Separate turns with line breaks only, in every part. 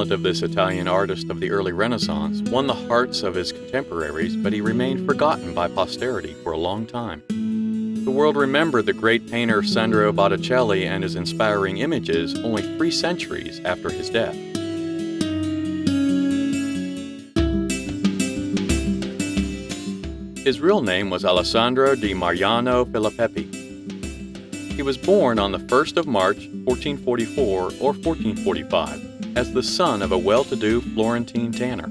talent of this Italian artist of the early Renaissance won the hearts of his contemporaries, but he remained forgotten by posterity for a long time. The world remembered the great painter Sandro Botticelli and his inspiring images only 3 centuries after his death. His real name was Alessandro di Mariano Filipepi. He was born on the 1st of March, 1444 or 1445, as the son of a well-to-do Florentine tanner.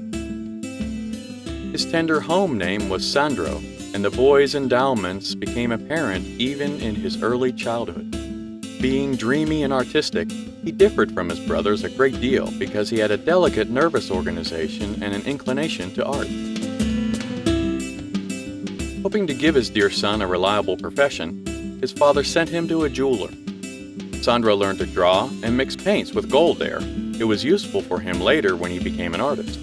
His tender home name was Sandro, and the boy's endowments became apparent even in his early childhood. Being dreamy and artistic, he differed from his brothers a great deal because he had a delicate nervous organization and an inclination to art. Hoping to give his dear son a reliable profession, his father sent him to a jeweler. Sandro learned to draw and mix paints with gold there. It was useful for him later when he became an artist.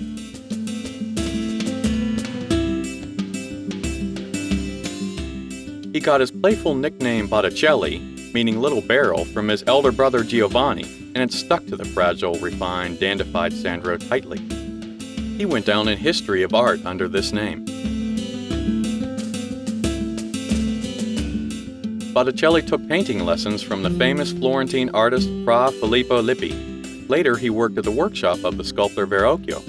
He got his playful nickname Botticelli, meaning little barrel, from his elder brother Giovanni, and it stuck to the fragile, refined, dandified Sandro tightly. He went down in history of art under this name. Botticelli took painting lessons from the famous Florentine artist Fra Filippo Lippi. Later, he worked at the workshop of the sculptor Verrocchio.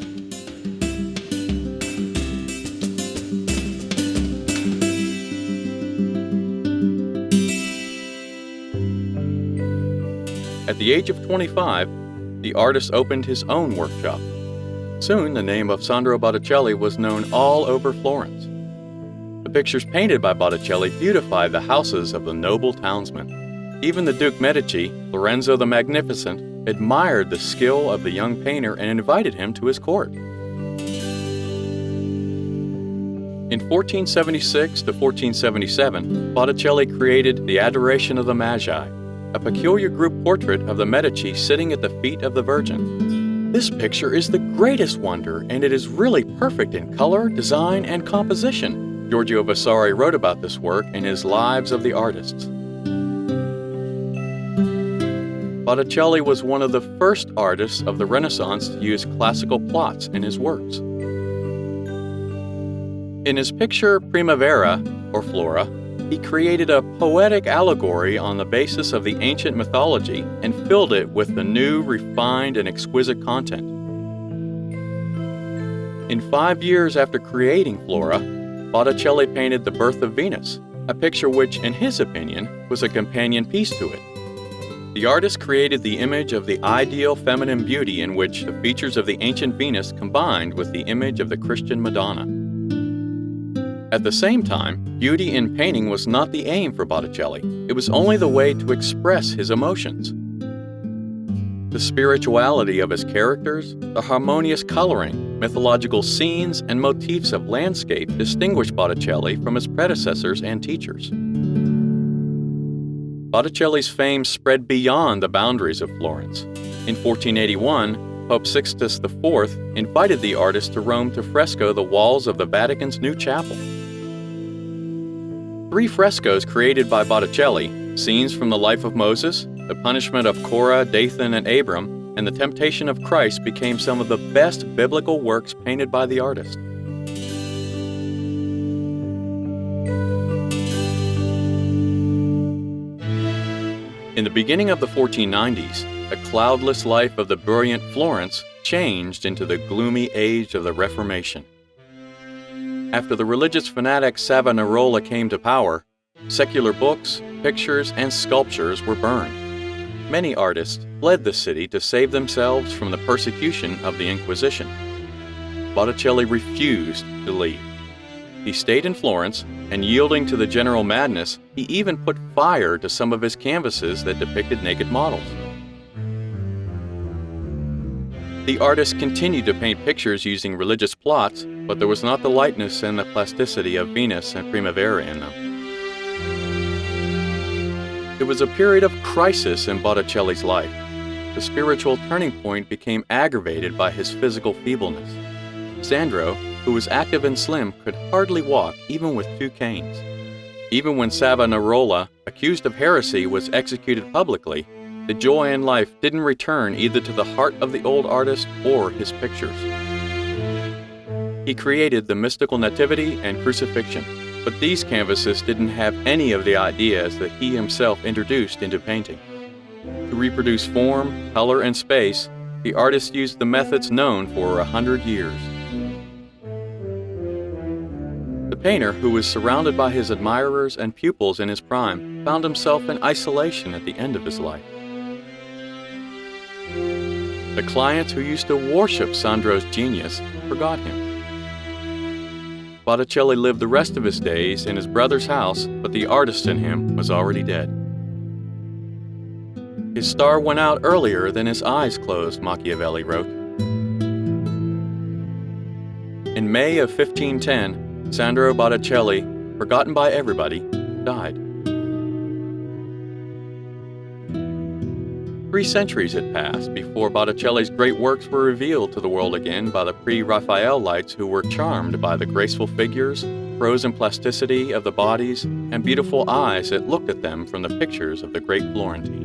At the age of 25, the artist opened his own workshop. Soon, the name of Sandro Botticelli was known all over Florence. The pictures painted by Botticelli beautified the houses of the noble townsmen. Even the Duke Medici, Lorenzo the Magnificent, admired the skill of the young painter and invited him to his court. In 1476 to 1477, Botticelli created The Adoration of the Magi, a peculiar group portrait of the Medici sitting at the feet of the Virgin. This picture is the greatest wonder, and it is really perfect in color, design, and composition. Giorgio Vasari wrote about this work in his Lives of the Artists. Botticelli was one of the first artists of the Renaissance to use classical plots in his works. In his picture Primavera, or Flora, he created a poetic allegory on the basis of the ancient mythology and filled it with the new, refined, and exquisite content. In 5 years after creating Flora, Botticelli painted The Birth of Venus, a picture which, in his opinion, was a companion piece to it. The artist created the image of the ideal feminine beauty in which the features of the ancient Venus combined with the image of the Christian Madonna. At the same time, beauty in painting was not the aim for Botticelli. It was only the way to express his emotions. The spirituality of his characters, the harmonious coloring, mythological scenes, and motifs of landscape distinguished Botticelli from his predecessors and teachers. Botticelli's fame spread beyond the boundaries of Florence. In 1481, Pope Sixtus IV invited the artist to Rome to fresco the walls of the Vatican's new chapel. 3 frescoes created by Botticelli, scenes from the life of Moses, the punishment of Korah, Dathan, and Abram, and the temptation of Christ became some of the best biblical works painted by the artist. In the beginning of the 1490s, the cloudless life of the brilliant Florence changed into the gloomy age of the Reformation. After the religious fanatic Savonarola came to power, secular books, pictures, and sculptures were burned. Many artists fled the city to save themselves from the persecution of the Inquisition. Botticelli refused to leave. He stayed in Florence, and yielding to the general madness, he even put fire to some of his canvases that depicted naked models. The artist continued to paint pictures using religious plots, but there was not the lightness and the plasticity of Venus and Primavera in them. It was a period of crisis in Botticelli's life. The spiritual turning point became aggravated by his physical feebleness. Sandro, who was active and slim, could hardly walk even with 2 canes. Even when Savonarola, accused of heresy, was executed publicly, the joy in life didn't return either to the heart of the old artist or his pictures. He created the mystical Nativity and Crucifixion, but these canvases didn't have any of the ideas that he himself introduced into painting. To reproduce form, color, and space, the artist used the methods known for 100 years. The painter, who was surrounded by his admirers and pupils in his prime, found himself in isolation at the end of his life. The clients who used to worship Sandro's genius forgot him. Botticelli lived the rest of his days in his brother's house, but the artist in him was already dead. His star went out earlier than his eyes closed, Machiavelli wrote. In May of 1510, Sandro Botticelli, forgotten by everybody, died. 3 centuries had passed before Botticelli's great works were revealed to the world again by the Pre-Raphaelites, who were charmed by the graceful figures, frozen plasticity of the bodies, and beautiful eyes that looked at them from the pictures of the great Florentine.